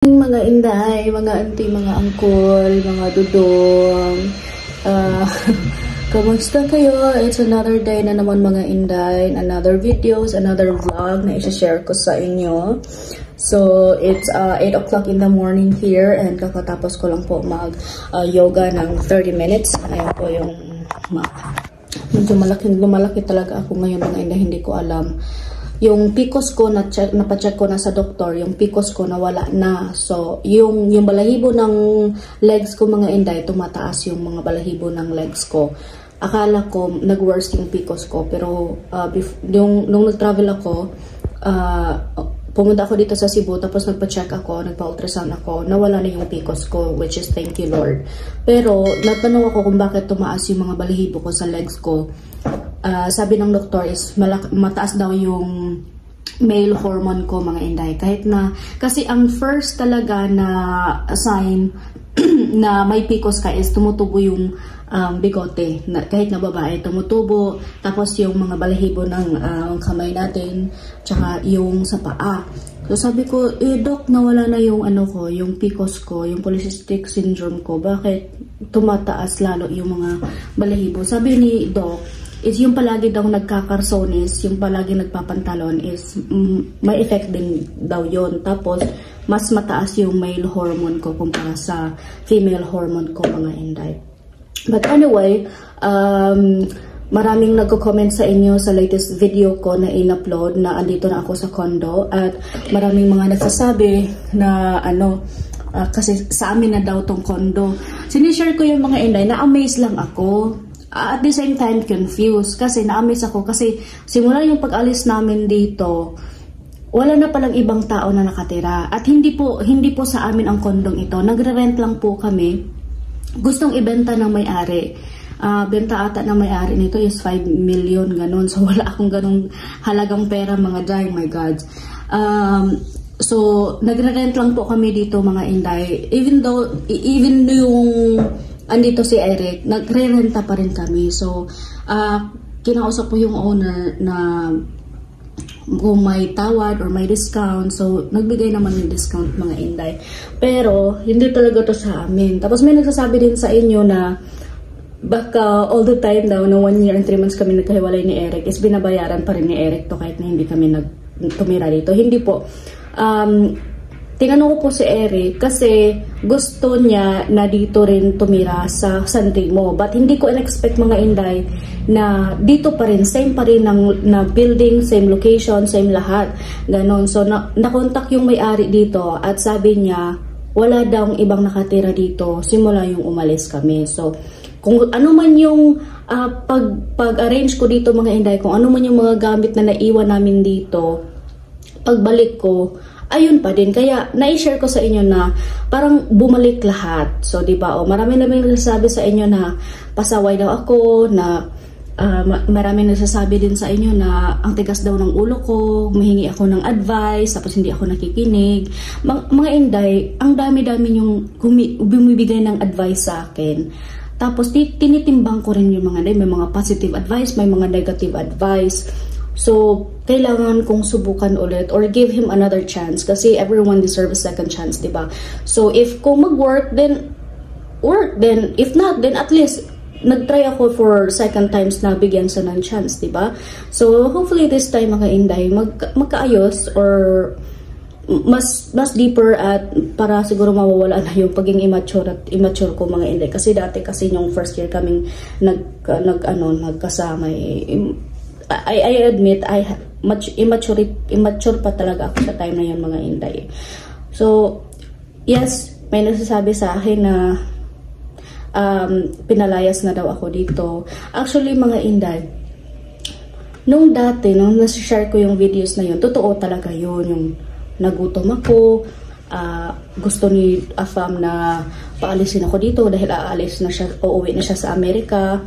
Mga inday, mga auntie, mga angkol, mga dudong, uh, kamusta kayo? It's another day na naman mga inday, another videos, another vlog na i-share ko sa inyo. So, it's 8 o'clock in the morning here and kakatapos ko lang po mag-yoga ng 30 minutes. Ayan po yung medyo lumalaki talaga ako ngayon mga inday, hindi ko alam. Yung PCOS ko, napacheck ko na sa doktor, yung PCOS ko nawala na. So, yung balahibo ng legs ko mga inday, tumataas yung mga balahibo ng legs ko. Akala ko, nag-worse yung PCOS ko. Pero, nung nag-travel ako, pumunta ako dito sa Cebu, tapos nagpa-check ako, nagpa-ultrasound ako, nawala na yung PCOS ko, which is thank you Lord. Pero, natanong ako kung bakit tumaas yung mga balahibo ko sa legs ko. Sabi ng doktor is mataas daw yung male hormone ko mga inday. Kasi ang first talaga na sign na may PCOS ka is tumutubo yung bigote. Kahit na babae, tumutubo. Tapos yung mga balahibo ng kamay natin, tsaka yung sa paa. So sabi ko, Doc, nawala na yung yung PCOS ko, yung polycystic syndrome ko. Bakit tumataas lalo yung mga balahibo? Sabi ni Doc, is yung palagi daw nagkakarsones, yung palagi nagpapantalon is may effect din daw yon. Tapos, mas mataas yung male hormone ko kumpara sa female hormone ko mga inday. But anyway, maraming nagko-comment sa inyo sa latest video ko na in-upload na andito na ako sa condo. At maraming mga nagsasabi na kasi sa amin na daw tong condo. Sinishare ko yung mga inday, na-amaze lang ako. At the same time, confused. Kasi na-amaze ako. Kasi simula yung pag-alis namin dito, wala na palang ibang tao na nakatira. At hindi po sa amin ang kondong ito. Nagre-rent lang po kami. Gustong ibenta ng may-ari. Benta ata ng may-ari nito is 5 million, ganun. So wala akong ganung halagang pera mga day, my God. So nagre-rent lang po kami dito mga inday. Even yung andito si Eric, nagre-renta pa rin kami. So, kinausap po yung owner na kung may tawad or may discount. So, nagbigay naman yung discount mga inday. Pero, hindi talaga to sa amin. Tapos may nagsasabi din sa inyo na baka all the time daw na 1 year and 3 months kami nagkahiwalay ni Eric is binabayaran pa rin ni Eric to kahit na hindi kami tumira dito. Hindi po. Tinanong ko po si Eric kasi gusto niya na dito rin tumira sa San Telmo. But hindi ko in-expect mga inday na dito pa rin, same pa rin na building, same location, same lahat. Ganon. So, nakontak yung may-ari dito at sabi niya, wala daw ibang nakatira dito simula yung umalis kami. So, kung ano man yung pag-arrange ko dito mga inday, kung ano man yung mga gamit na naiwan namin dito, pagbalik ko, ayun pa din. Kaya, na-share ko sa inyo na parang bumalik lahat. So, diba? Marami nagsasabi sa inyo na pasaway daw ako, na marami nagsasabi din sa inyo na ang tigas daw ng ulo ko, humihingi ako ng advice, tapos hindi ako nakikinig. Mga inday, ang dami-dami yung bumibigay ng advice sa akin. Tapos, tinitimbang ko rin yung mga may mga positive advice, may mga negative advice. So, kailangan kong subukan ulit or give him another chance kasi everyone deserves a second chance, diba? So, if kung mag-work, then work. Then, if not, then at least nag-try ako for second times na bigyan sa ng chance, diba? So, hopefully this time mga inday, magkaayos or mas deeper at para siguro mawawala na yung pagiging immature ko mga inday. Kasi dati kasi yung first year kaming nagkasama I admit, immature pa talaga ako sa time na yun mga inday. So, yes, may nagsasabi sa akin na pinalayas na daw ako dito. Actually, mga inday, nung dati, nung nasi-share ko yung videos na yun, totoo talaga yun. Yung nagutom ako, gusto ni Afam na paalisin ako dito dahil uuwi na siya sa Amerika.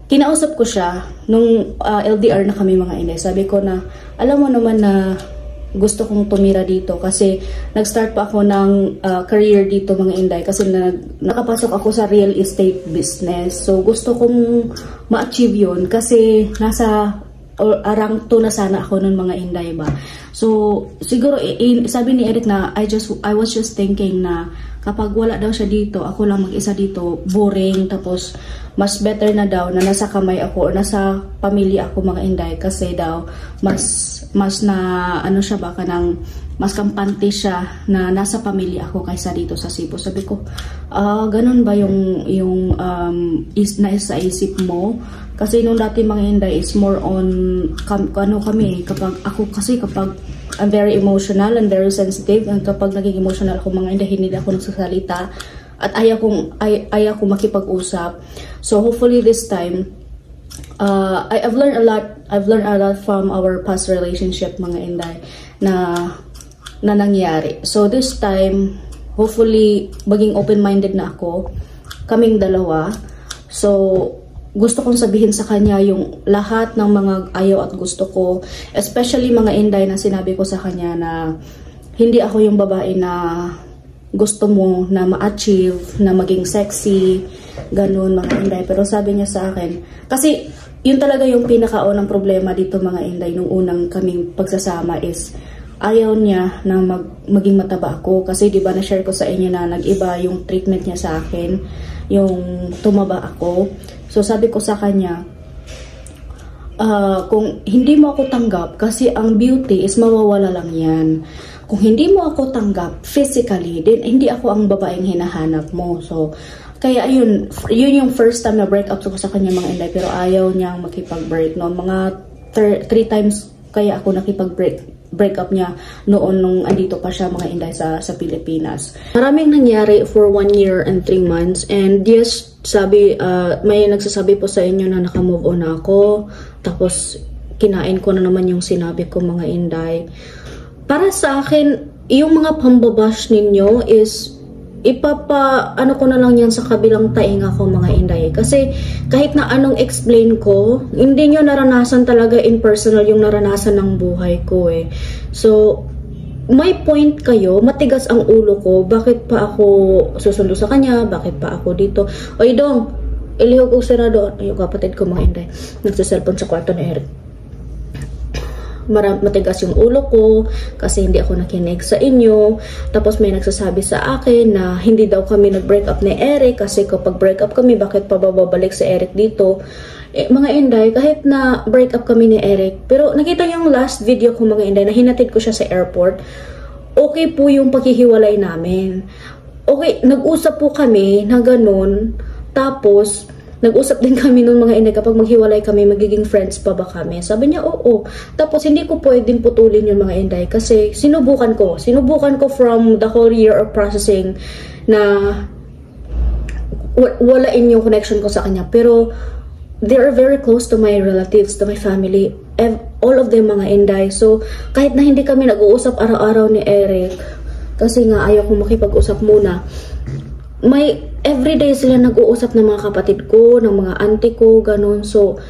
Kinausap ko siya nung LDR na kami mga inday. Sabi ko na, alam mo naman na gusto kong tumira dito kasi nag-start pa ako ng career dito mga inday kasi nakapasok ako sa real estate business. So gusto kong ma-achieve yun kasi nasa rank 2 na sana ako nun mga Inday ba. So siguro sabi ni Eric na I was just thinking na kapag wala daw siya dito, ako lang mag-isa dito, boring, tapos mas better na daw na nasa kamay ako o nasa pamilya ako mga Inday, kasi daw mas na ano siya ba kanang mas kampante siya na nasa pamilya ako kaysa dito sa Cebu. Sabi ko, ganun ba yung nasa isip mo? Kasi nung dati mga Inday is more on ano kami, kapag I'm very emotional and very sensitive, and kapag naging emotional ako mga Inday, hindi ako nagsasalita at ayaw kong makipag-usap. So hopefully this time I've learned a lot from our past relationship mga Inday na nangyari. So this time hopefully maging open-minded na ako, kaming dalawa. So gusto kong sabihin sa kanya yung lahat ng mga ayaw at gusto ko, especially mga Inday, na sinabi ko sa kanya na hindi ako yung babae na gusto mo na ma-achieve, na maging sexy, ganun mga Inday. Pero sabi niya sa akin, kasi yun talaga yung pinakaunang problema dito mga Inday, nung unang kaming pagsasama is ayaw niya na maging mataba ako. Kasi diba na-share ko sa inyo na nag-iba yung treatment niya sa akin, yung tumaba ako. So sabi ko sa kanya, kung hindi mo ako tanggap, kasi ang beauty is mawawala lang yan. Kung hindi mo ako tanggap physically, then hindi ako ang babaeng hinahanap mo. So kaya yun yung first time na break up ko sa kanya mga Inday, pero ayaw niyang makipag-break noon. Mga 3 times kaya ako nakipag-break up niya noon nung andito pa siya mga Inday sa Pilipinas. Maraming nangyari for 1 year and 3 months, and yes, may nagsasabi po sa inyo na naka-move on na ako, tapos kinain ko na naman yung sinabi ko mga Inday. Para sa akin, yung mga pambabash ninyo is ano ko na lang yan sa kabilang tainga ko mga Inday. Kasi kahit na anong explain ko, hindi nyo naranasan talaga in personal yung naranasan ng buhay ko eh. So may point kayo, matigas ang ulo ko, bakit pa ako susundo sa kanya, bakit pa ako dito. Oy dong, ilihog ko sarado, yung kapatid ko mga Inday, nagsiselfon sa kwarto ni Eric. Matigas yung ulo ko kasi hindi ako nakinig sa inyo. Tapos may nagsasabi sa akin na hindi daw kami nag-break up ni Eric, kasi kapag break up kami, bakit pa babalik si Eric dito. Mga Inday, kahit na break up kami ni Eric, pero nakita niyo yung last video ko mga Inday na hinatid ko siya sa airport, okay po yung paghihiwalay namin. Okay, nag-usap po kami na ganun. Tapos nag-usap din kami nung mga Inday, kapag maghiwalay kami, magiging friends pa ba kami? Sabi niya, oo. Tapos hindi ko pwedeng putulin yung mga Inday, kasi sinubukan ko from the whole year of processing na walain yung connection ko sa kanya. Pero they are very close to my relatives, to my family, all of them mga Inday. So kahit na hindi kami nag-uusap araw-araw ni Eric, kasi nga ayaw kong makipag-usap muna, everyday sila nag-uusap ng mga kapatid ko, ng mga auntie ko, ganun. So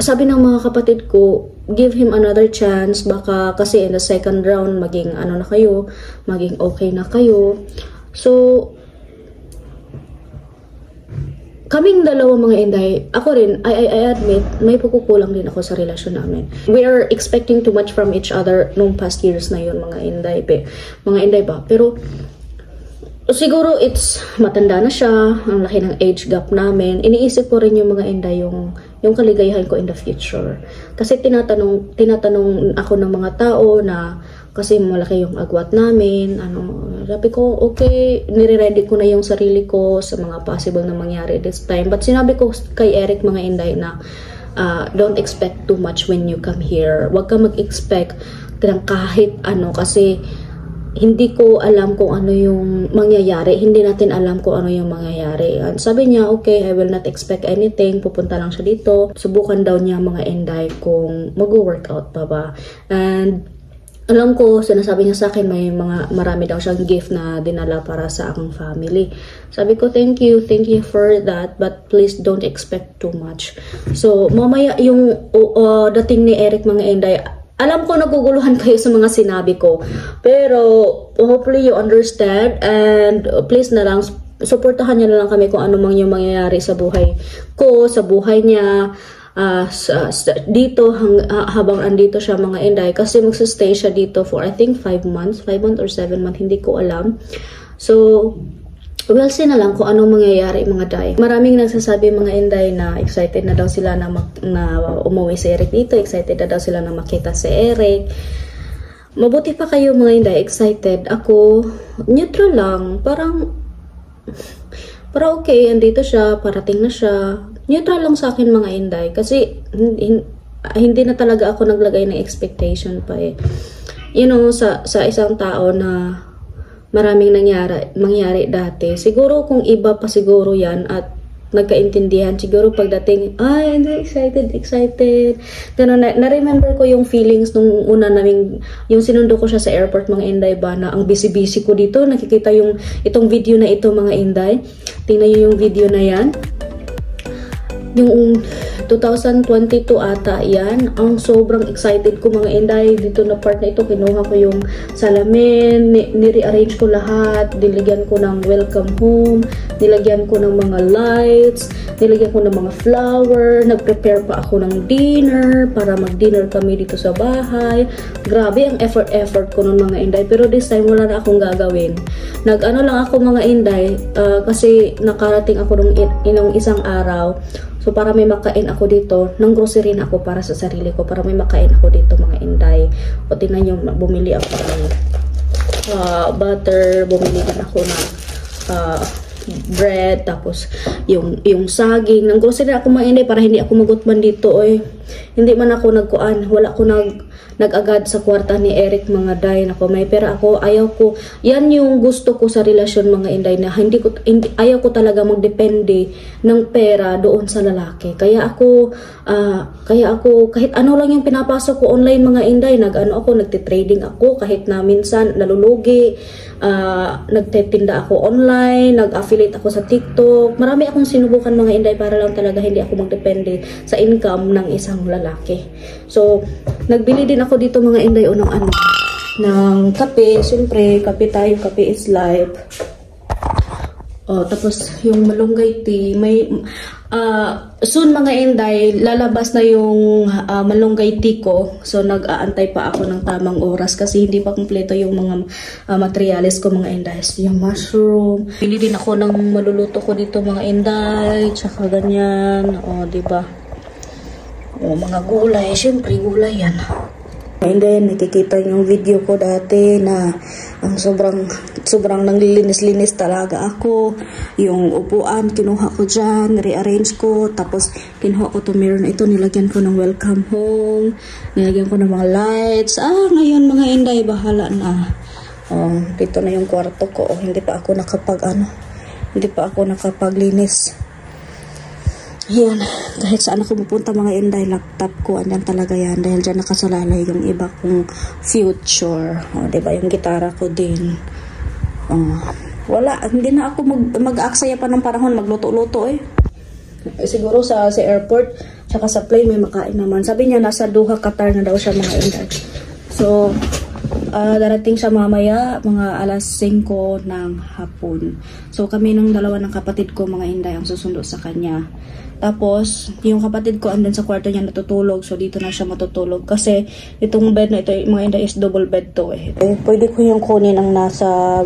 sabi ng mga kapatid ko, give him another chance, baka kasi in the second round maging ano na kayo, maging okay na kayo. So kaming dalawa mga Inday, ako rin, I admit, may pagkukulang din ako sa relasyon namin. We are expecting too much from each other nung past years na yun mga Inday. Mga Inday ba? Pero siguro it's matanda na siya, ang laki ng age gap namin. Iniisip ko rin yung mga Inday, yung kaligayahan ko in the future. Kasi tinatanong ako ng mga tao na, kasi malaki yung agwat namin, sabi ko, okay, nire-ready ko na yung sarili ko sa mga possible na mangyari this time. But sinabi ko kay Eric mga Inday na, don't expect too much when you come here. Huwag ka mag-expect kahit ano, kasi hindi ko alam kung ano yung mangyayari. Hindi natin alam kung ano yung mangyayari. At sabi niya, okay, I will not expect anything. Pupunta lang siya dito. Subukan daw niya mga Inday kung mag-workout pa ba. And alam ko, sinasabi niya sa akin, marami daw siyang gift na dinala para sa aking family. Sabi ko, thank you for that, but please don't expect too much. So mamaya yung dating ni Eric mga Inday, alam ko naguguluhan kayo sa mga sinabi ko, pero hopefully you understand, and please na lang, supportahan niyo na lang kami kung ano mang yung mangyayari sa buhay ko, sa buhay niya. dito habang andito siya mga inday, kasi magsistay siya dito for I think 5 months or 7 months, hindi ko alam. So we'll see na lang kung anong mangyayari mga day. Maraming nagsasabi mga inday na excited na daw sila na umuwi si Eric dito, excited na daw sila na makita si Eric. Mabuti pa kayo mga inday, excited. Ako, neutral lang. Parang okay, andito siya, parating na siya. Neutral lang sa akin mga inday. Kasi, hindi na talaga ako naglagay ng expectation pa eh. You know, sa isang tao na maraming mangyari dati. Siguro kung iba pa siguro yan at nagkaintindihan, siguro pagdating, excited. Ganun, na-remember ko yung feelings nung una naming, yung sinundo ko siya sa airport mga inday ba, na ang busy-busy ko dito, nakikita itong video na ito mga inday. Tingnan nyo yung video na yan. Yung 2022 ata yan, ang sobrang excited ko mga inday dito na part na ito. Kinuha ko yung salamin, ni-rearrange ko lahat, nilagyan ko ng welcome home, nilagyan ko ng mga lights, nilagyan ko ng mga flower, nag-prepare pa ako ng dinner para mag-dinner kami dito sa bahay. Grabe ang effort ko nun mga inday, pero this time wala na akong gagawin. Nag-ano lang ako mga inday, kasi nakarating ako nung isang araw. So, para may makain ako dito, ng grocery na ako para sa sarili ko, para may makain ako dito mga inday. O, tingnan nyo, bumili ako ng butter, bumili din ako ng bread, tapos yung saging. Ng grocery na ako mga inday para hindi ako magutman dito. Hindi man ako wala ko nag-agad sa kwarta ni Eric mga day. Nako, may pera ako, ayaw ko. Yan yung gusto ko sa relasyon mga inday, na ayaw ko talaga magdepende ng pera doon sa lalaki. Kaya ako kahit ano lang yung pinapasok ko online mga inday, nagtitrading ako kahit na minsan nalulugi, nagtitinda ako online, nag-affiliate ako sa TikTok. Marami akong sinubukan mga inday para lang talaga hindi ako magdepende sa income ng isang lalaki. So, nagbili din ako dito mga inday ng kape. Siyempre, kape tayo, kape is life. Tapos yung malunggay tea, soon mga inday, lalabas na yung malunggay tea ko. So nag-aantay pa ako ng tamang oras kasi hindi pa kumpleto yung mga materials ko mga inday. Yung mushroom, pili din ako ng maluluto ko dito mga inday, tsaka ganyan. Diba? Mga gulay, syempre gulay yan. And then, nakikita yung video ko dati na ang sobrang nanglilinis-linis talaga ako. Yung upuan, kinuha ko dyan, rearrange ko, tapos kinuha ko to mirror na ito, nilagyan ko ng welcome home, nilagyan ko ng mga lights. Ngayon mga inday, bahala na. Dito na yung kwarto ko. Hindi pa ako nakapaglinis. Yan, kahit saan ako pupunta mga inday, laptop ko, andyan talaga yan. Dahil dyan nakasalalay yung iba kong future. Diba, yung gitara ko din. Wala, hindi na ako mag-aaksaya pa ng panahon, magluto-luto siguro sa airport, tsaka sa plane may makain naman. Sabi niya, nasa Doha, Qatar na daw siya mga inday. So, darating siya mamaya, mga alas 5 ng hapon. So, kami ng dalawa ng kapatid ko, mga inday, ang susundo sa kanya. Tapos, yung kapatid ko andun sa kwarto niya natutulog. So, dito na siya matutulog. Kasi, itong bed na ito, mga inday, is double bed to pwede ko yung kunin ang nasa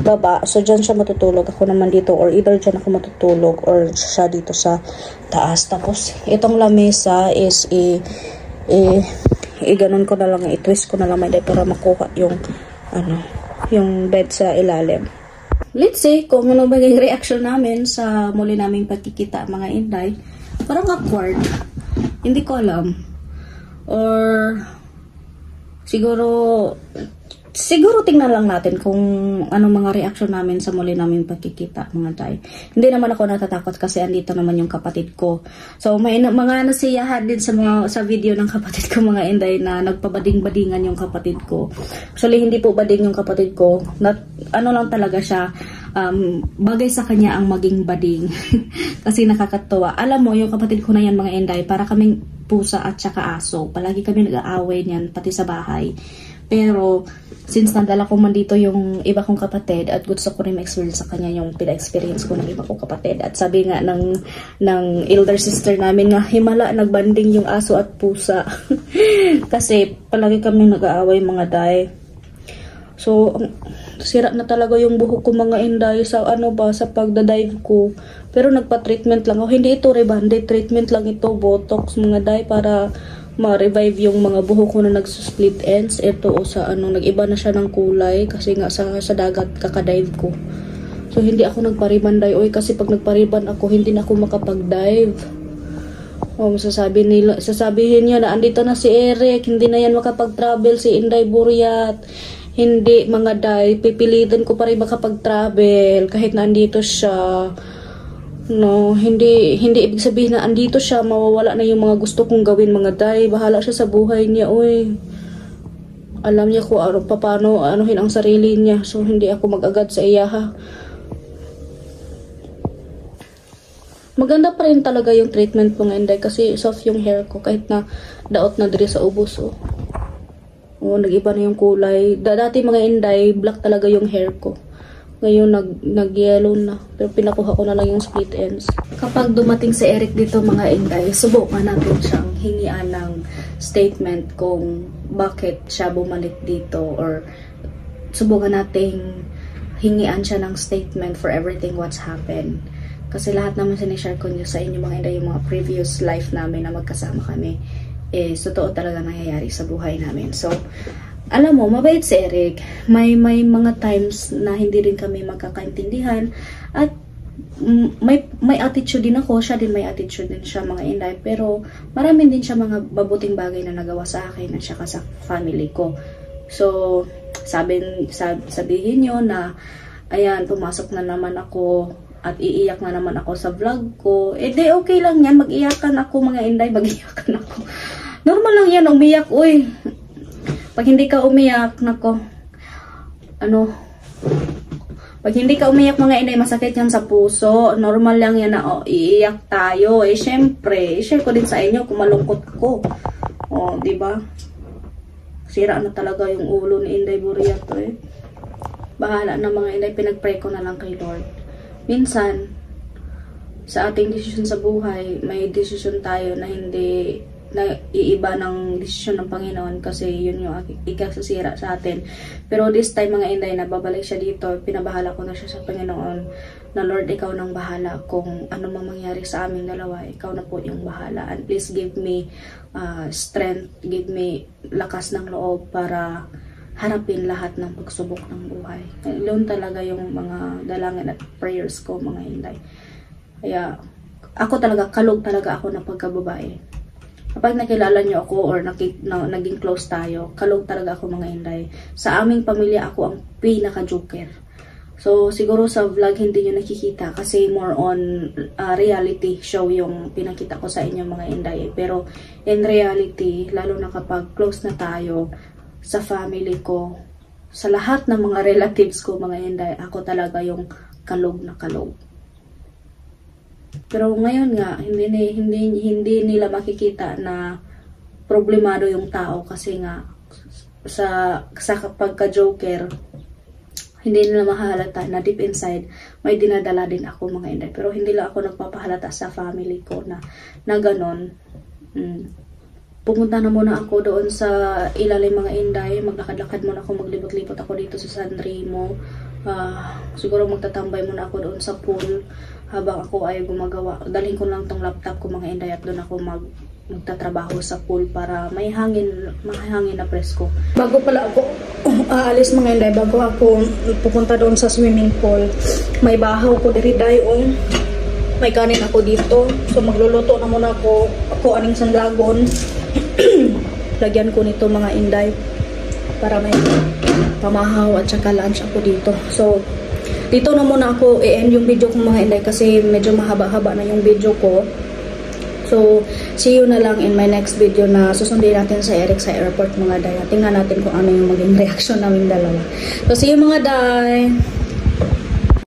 baba. So, dyan siya matutulog. Ako naman dito. Or either dyan ako matutulog. Or siya dito sa taas. Tapos, itong lamesa is ganun ko na lang. I-twist ko na lang para makuha yung bed sa ilalim. Let's see kung ano maging reaction namin sa muli naming pagkikita mga inday. Parang awkward. Hindi ko alam. Or siguro tingnan lang natin kung anong mga reaction namin sa muli naming pagkikita mga day. Hindi naman ako natatakot kasi andito naman yung kapatid ko. So may mga nasiyahan din sa video ng kapatid ko mga inday na nagpabading-badingan yung kapatid ko. Actually hindi po bading yung kapatid ko. Lang talaga siya, bagay sa kanya ang maging bading. Kasi nakakatuwa. Alam mo yung kapatid ko na yan mga inday, para kaming pusa at saka aso. Palagi kami nag-aaway niyan pati sa bahay. Pero since nadala ko man dito yung iba kong kapatid at gusto ko rin ma-experience sa kanya yung pina-experience ko ng iba kong kapatid. At sabi nga ng elder sister namin nga, himala nagbanding yung aso at pusa. Kasi palagi kami nag-aaway mga day. So, sira na talaga yung buhok ko mga inday sa sa pagdadive ko. Pero nagpa-treatment lang ako. Hindi ito rebanded, treatment lang ito, botox mga day para ma-revive yung mga buhok ko na nagsusplit ends. Ito nag-iba na siya ng kulay kasi nga sa dagat kakadive ko. So hindi ako nagpariban day oy kasi pag nagpariban ako hindi na ako makapag-dive. Sasabihin niya na andito na si Eric, hindi na yan makapag-travel si Inday Buriat. Hindi mga day, pipilitan ko pa rin makapag-travel kahit na andito siya. No, hindi ibig sabihin na andito siya, mawawala na yung mga gusto kong gawin mga day. Bahala siya sa buhay niya, oy. Alam niya kung paano anuhin ang sarili niya. So, hindi ako mag-agad sa iya, ha. Maganda pa rin talaga yung treatment ko ngayon, day, kasi soft yung hair ko kahit na daot na diri sa ubos, oh. Oh, nag-iba na yung kulay. Dati mga inday, black talaga yung hair ko. Ngayon, nag-yellow na. Pero pinakuha ko na lang yung split ends. Kapag dumating si Eric dito mga inday, subukan natin siyang hingian ng statement kung bakit siya bumalik dito. Or subukan nating hingian siya ng statement for everything what's happened. Kasi lahat naman sinishare ko niyo sa inyo mga inday, yung mga previous life namin na magkasama kami. Totoo talaga nangyayari sa buhay namin. So, alam mo, mabait si Eric. May mga times na hindi rin kami magkakaintindihan at may attitude din ako. Siya din may attitude din siya mga inday. Pero marami din siya mga mabuting bagay na nagawa sa akin at saka sa family ko. So, sabihin nyo na ayan, pumasok na naman ako at iiyak na naman ako sa vlog ko. Di okay lang yan. Mag-iyakan ako mga inday. Mag-iyakan ako. Normal lang yan. Umiyak. Uy. Pag hindi ka umiyak, nako. Pag hindi ka umiyak mga inday, masakit yan sa puso. Normal lang yan na iiyak tayo. Syempre. I-share ko din sa inyo kung malungkot ko. Diba? Sira na talaga yung ulo ni Inday Buriat to Bahala na mga inday. Pinag-pray ko na lang kay Lord. Minsan, sa ating desisyon sa buhay, may desisyon tayo na hindi na iiba ng desisyon ng Panginoon kasi yun yung ikasasira sa atin. Pero this time mga inday, nababalik siya dito, pinabahala ko na siya sa Panginoon na Lord, ikaw nang bahala kung ano mang mangyari sa aming dalawa, ikaw na po yung bahala. And please give me strength, give me lakas ng loob para harapin lahat ng pagsubok ng buhay. Yun talaga yung mga dalangin at prayers ko mga inday. Kaya ako talaga, kalog talaga ako ng pagkababae. Kapag nakilala nyo ako or naging close tayo, kalog talaga ako mga inday. Sa aming pamilya, ako ang pinaka-joker. So, siguro sa vlog hindi nyo nakikita kasi more on reality show yung pinakita ko sa inyo mga inday. Pero in reality, lalo na kapag close na tayo sa family ko, sa lahat ng mga relatives ko mga inday, ako talaga yung kalog na kalog. Pero ngayon nga, hindi nila makikita na problemado yung tao kasi nga sa pagka-joker, hindi nila mahalata na deep inside may dinadala din ako mga inday. Pero hindi lang ako nagpapahalata sa family ko na ganon. Pumunta na muna ako doon sa ilalim mga inday. Maglakad-lakad muna ako, maglibot-libot ako dito sa San Remo. Siguro magtatambay muna ako doon sa pool habang ako ay gumagawa. Dalhin ko lang tong laptop ko mga inday at doon ako magtatrabaho sa pool para may hangin na presko. Bago pala ako aalis mga inday, bago ako pupunta doon sa swimming pool, may bahaw ko diri dayon. May kanin ako dito. So magluluto na muna ako aning sanlagon. Lagyan ko nito mga inday para may pamahaw at saka lunch ako dito. So dito na muna ako i-end yung video ko mga inday kasi medyo mahaba-haba na yung video ko. So see you na lang in my next video na susundin natin sa Eric sa airport mga day. Tingnan natin kung ano yung maging reaction namin dalawa. So see you mga day.